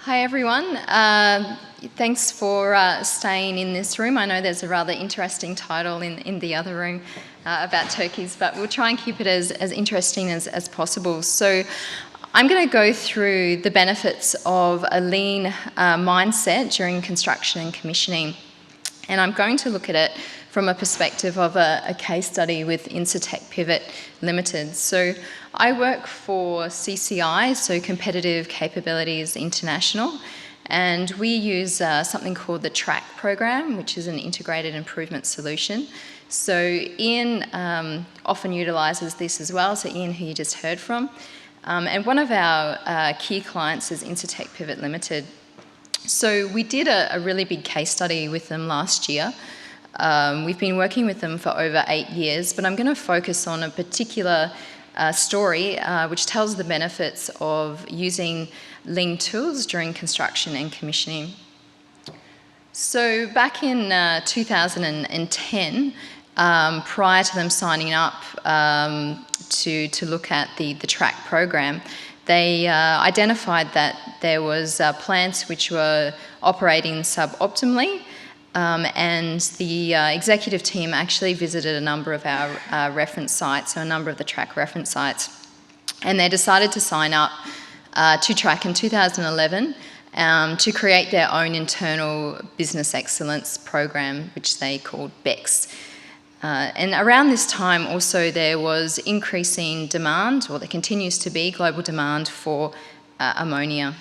Hi everyone. Thanks for staying in this room. I know there's a rather interesting title in the other room about turkeys, but we'll try and keep it as interesting as possible. So I'm going to go through the benefits of a lean mindset during construction and commissioning. And I'm going to look at it from a perspective of a case study with Incitec Pivot Limited. So I work for CCI, so Competitive Capabilities International, and we use something called the TRACK program, which is an integrated improvement solution. So Ian often utilises this as well, so Ian, who you just heard from. And one of our key clients is Incitec Pivot Limited. So we did a really big case study with them last year. We've been working with them for over 8 years, but I'm going to focus on a particular story which tells the benefits of using lean tools during construction and commissioning. So back in 2010, prior to them signing up to look at the TRACK program, they identified that there was plants which were operating suboptimally, and the executive team actually visited a number of our reference sites, so a number of the TRACK reference sites, and they decided to sign up to TRACK in 2011 to create their own internal business excellence program, which they called BEX. And around this time also there was increasing demand, or there continues to be global demand for ammonia.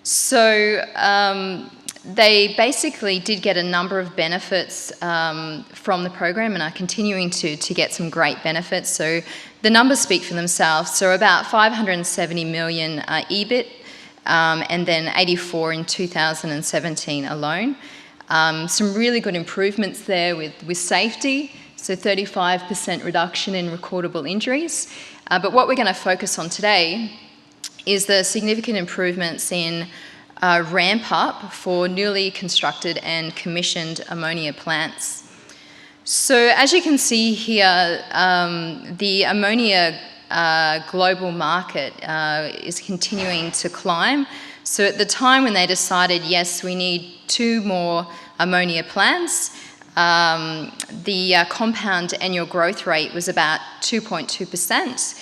So they basically did get a number of benefits from the program and are continuing to get some great benefits. So the numbers speak for themselves. So about 570 million EBIT and then 84 in 2017 alone. Some really good improvements there with safety, so 35% reduction in recordable injuries. But what we're going to focus on today is the significant improvements in ramp up for newly constructed and commissioned ammonia plants. So as you can see here, the ammonia global market is continuing to climb. So at the time when they decided, yes, we need 2 more ammonia plants, the compound annual growth rate was about 2.2%,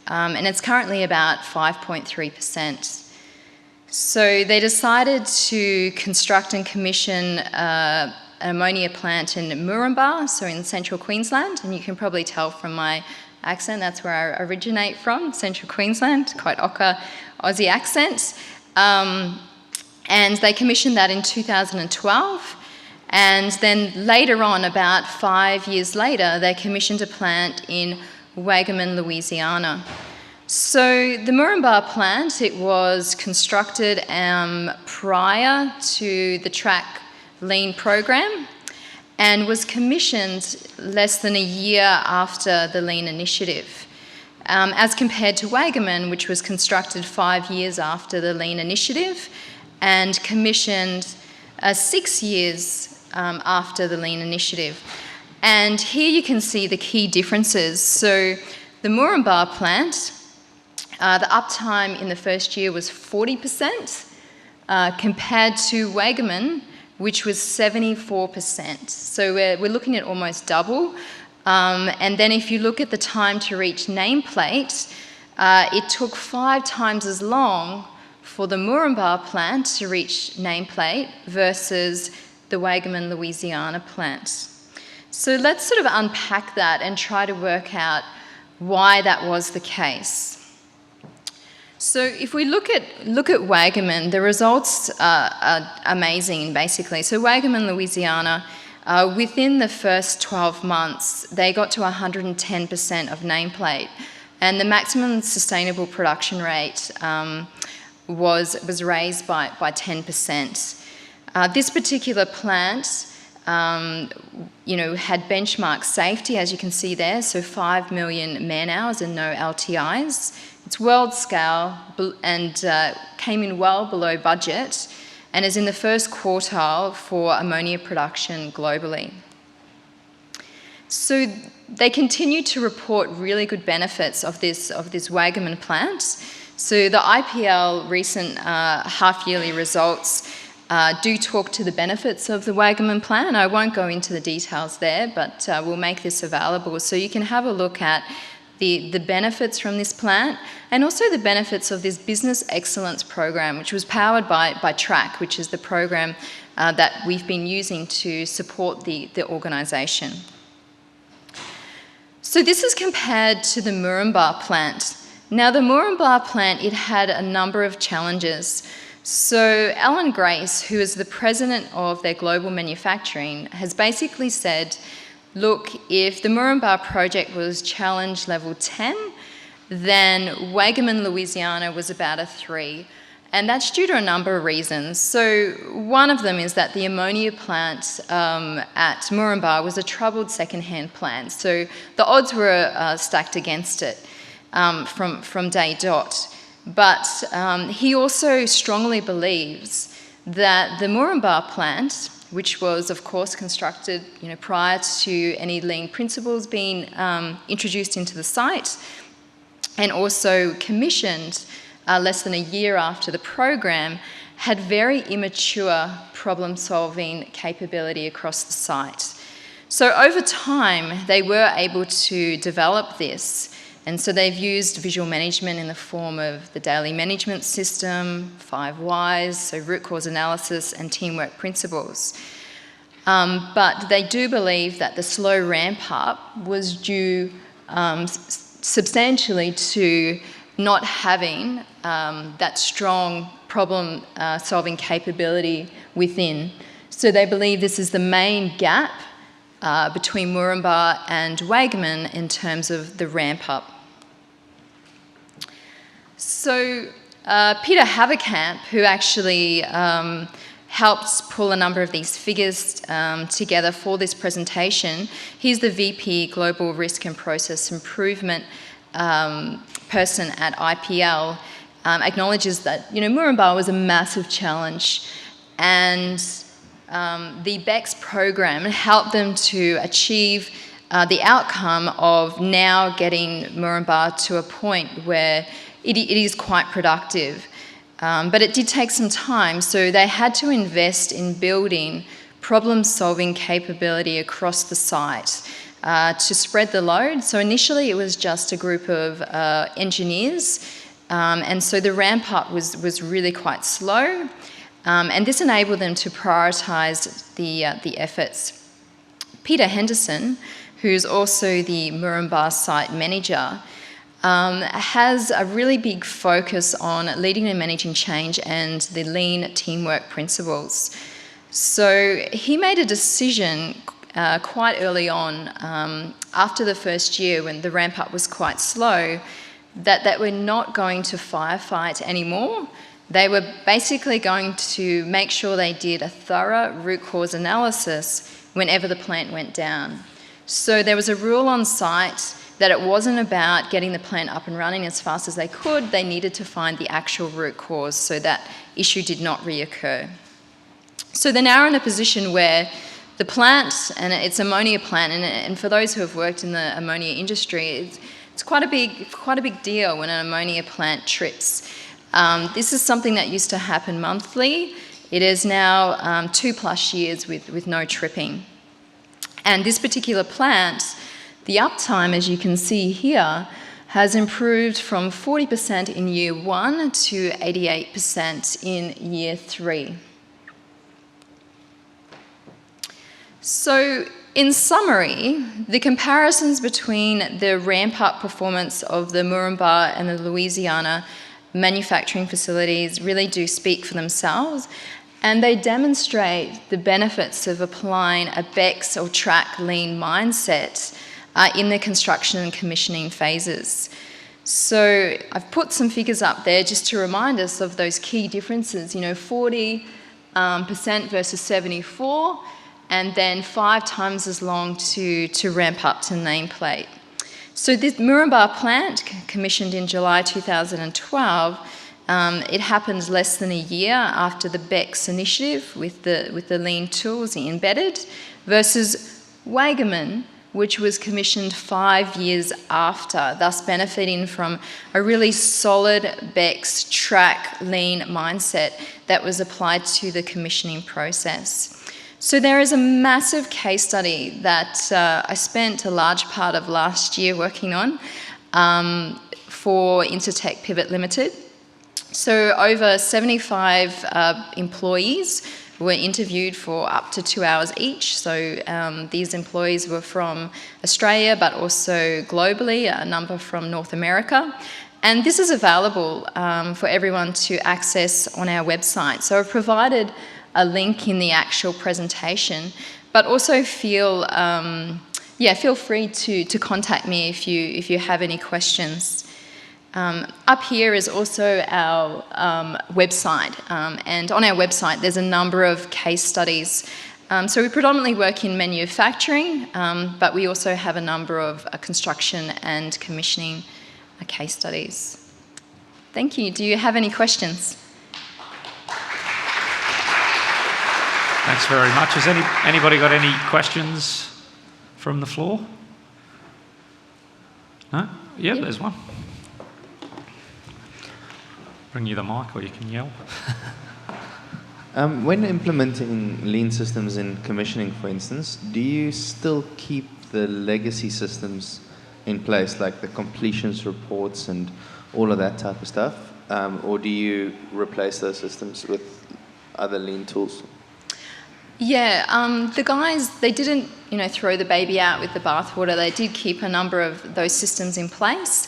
and it's currently about 5.3%. So they decided to construct and commission an ammonia plant in Moranbah, so in central Queensland, and you can probably tell from my accent, that's where I originate from, central Queensland, quite ochre Aussie accent. And they commissioned that in 2012, and then later on, about 5 years later, they commissioned a plant in Waggaman, Louisiana. So the Moranbah plant, it was constructed prior to the TRACK lean program and was commissioned less than a year after the lean initiative, as compared to Waggaman, which was constructed 5 years after the lean initiative and commissioned 6 years after the lean initiative. And here you can see the key differences. So the Moranbah plant, the uptime in the first year was 40%, compared to Waggaman, which was 74%. So we're looking at almost double. And then if you look at the time to reach nameplate, it took 5 times as long for the Moranbah plant to reach nameplate versus the Waggaman, Louisiana plant. So let's sort of unpack that and try to work out why that was the case. So if we look at Waggaman, the results are amazing, basically. So Waggaman, Louisiana, within the first 12 months, they got to 110% of nameplate, and the maximum sustainable production rate was raised by 10%. This particular plant, had benchmark safety, as you can see there, so 5 million man-hours and no LTIs. It's world scale and came in well below budget and is in the first quartile for ammonia production globally. So they continue to report really good benefits of this Waggaman plant. So the IPL recent half-yearly results do talk to the benefits of the Waggaman plan. I won't go into the details there, but we'll make this available so you can have a look at the benefits from this plan and also the benefits of this business excellence program, which was powered by TRACK, which is the program that we've been using to support the organisation. So this is compared to the Moranbah plant. Now the Moranbah plant, it had a number of challenges. So Alan Grace, who is the president of their global manufacturing, has basically said, look, if the Moranbah project was challenge level 10, then Waggaman, Louisiana was about a 3. And that's due to a number of reasons. So one of them is that the ammonia plant at Moranbah was a troubled second-hand plant. So the odds were stacked against it from day dot. But he also strongly believes that the Moranbah plant, which was, of course, constructed prior to any lean principles being introduced into the site, and also commissioned less than a year after the program, had very immature problem-solving capability across the site. So over time, they were able to develop this, and so they've used visual management in the form of the daily management system, 5 Whys, so root cause analysis and teamwork principles. But they do believe that the slow ramp-up was due substantially to not having that strong problem-solving capability within. So they believe this is the main gap between Moranbah and Waggaman in terms of the ramp-up. So Peter Haverkamp, who actually helped pull a number of these figures together for this presentation, he's the VP Global Risk and Process Improvement person at IPL, acknowledges that Moranbah was a massive challenge, and the BEX program helped them to achieve the outcome of now getting Moranbah to a point where it is quite productive. But it did take some time, so they had to invest in building problem-solving capability across the site to spread the load. So initially it was just a group of engineers, and so the ramp-up was really quite slow, and this enabled them to prioritise the efforts. Peter Henderson, who's also the Moranbah site manager, has a really big focus on leading and managing change and the lean teamwork principles. So he made a decision quite early on, after the first year when the ramp-up was quite slow, that we're not going to firefight anymore. They were basically going to make sure they did a thorough root cause analysis whenever the plant went down. So there was a rule on site that it wasn't about getting the plant up and running as fast as they could. They needed to find the actual root cause so that issue did not reoccur. So they're now in a position where the plant, and it's ammonia plant, and for those who have worked in the ammonia industry, it's quite a big deal when an ammonia plant trips. This is something that used to happen monthly. It is now 2+ years with no tripping. And this particular plant, the uptime, as you can see here, has improved from 40% in year 1 to 88% in year 3. So, in summary, the comparisons between the ramp-up performance of the Moranbah and the Louisiana manufacturing facilities really do speak for themselves, and they demonstrate the benefits of applying a BEX or TRACK lean mindset in the construction and commissioning phases. So I've put some figures up there just to remind us of those key differences, 40% versus 74%, and then 5 times as long to ramp up to nameplate. So this Moranbah plant, commissioned in July 2012, it happened less than a year after the BEX initiative with the lean tools embedded, versus Waggaman, which was commissioned 5 years after, thus benefiting from a really solid BEX track lean mindset that was applied to the commissioning process. So there is a massive case study that I spent a large part of last year working on for Intertech Pivot Limited. So over 75 employees were interviewed for up to 2 hours each. So these employees were from Australia, but also globally, a number from North America. And this is available for everyone to access on our website. So I've provided a link in the actual presentation, but also feel free to contact me if you have any questions. Up here is also our website, and on our website there's a number of case studies. So we predominantly work in manufacturing, but we also have a number of construction and commissioning case studies. Thank you. Do you have any questions? Thanks very much. Has anybody got any questions from the floor? No? Yeah, yep. There's one. Bring you the mic, or you can yell. When implementing lean systems in commissioning, for instance, do you still keep the legacy systems in place, like the completions reports and all of that type of stuff, or do you replace those systems with other lean tools? Yeah, the guys, they didn't, throw the baby out with the bathwater. They did keep a number of those systems in place.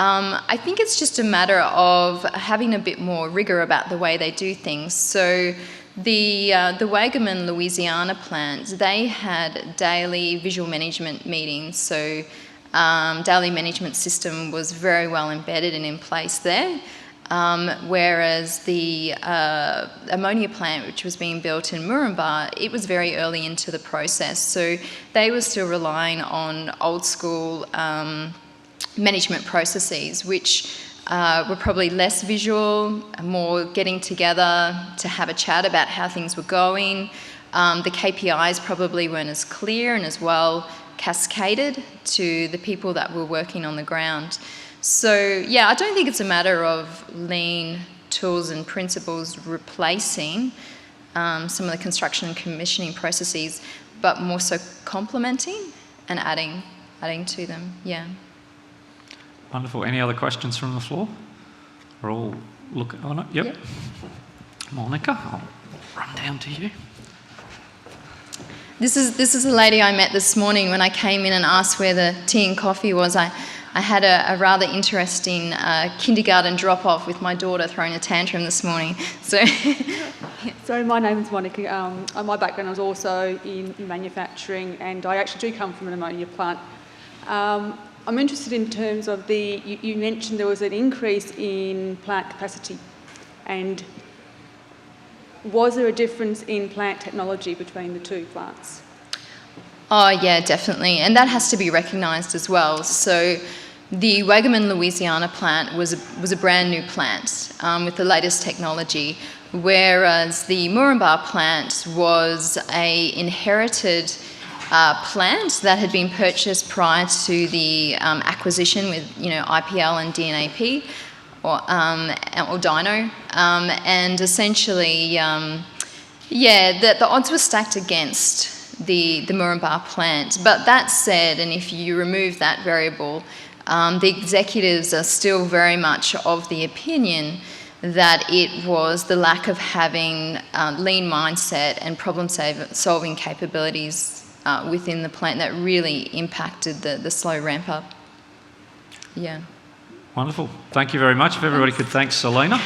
I think it's just a matter of having a bit more rigour about the way they do things. So the Waggaman, Louisiana plant, they had daily visual management meetings. So daily management system was very well embedded and in place there. Whereas the ammonia plant, which was being built in Moranbah, it was very early into the process. So they were still relying on old school management processes, which were probably less visual, more getting together to have a chat about how things were going. The KPIs probably weren't as clear and as well cascaded to the people that were working on the ground. So yeah, I don't think it's a matter of lean tools and principles replacing some of the construction and commissioning processes, but more so complementing and adding to them, yeah. Wonderful. Any other questions from the floor? We're all looking on it. Yep. Monica, I'll run down to you. This is a lady I met this morning when I came in and asked where the tea and coffee was. I had a rather interesting kindergarten drop-off with my daughter throwing a tantrum this morning. So my name is Monica. My background was also in manufacturing, and I actually do come from an ammonia plant. I'm interested in terms of you mentioned there was an increase in plant capacity, and was there a difference in plant technology between the two plants? Oh yeah, definitely, and that has to be recognised as well. So the Waggaman, Louisiana plant was a brand new plant with the latest technology, whereas the Moranbah plant was a inherited plant that had been purchased prior to the acquisition with IPL and DNAP or Dino, and essentially the odds were stacked against the Moranbah plant. But that said, and if you remove that variable, the executives are still very much of the opinion that it was the lack of having lean mindset and problem-solving capabilities within the plant that really impacted the slow ramp-up. Yeah. Wonderful. Thank you very much. If everybody could thank Selena.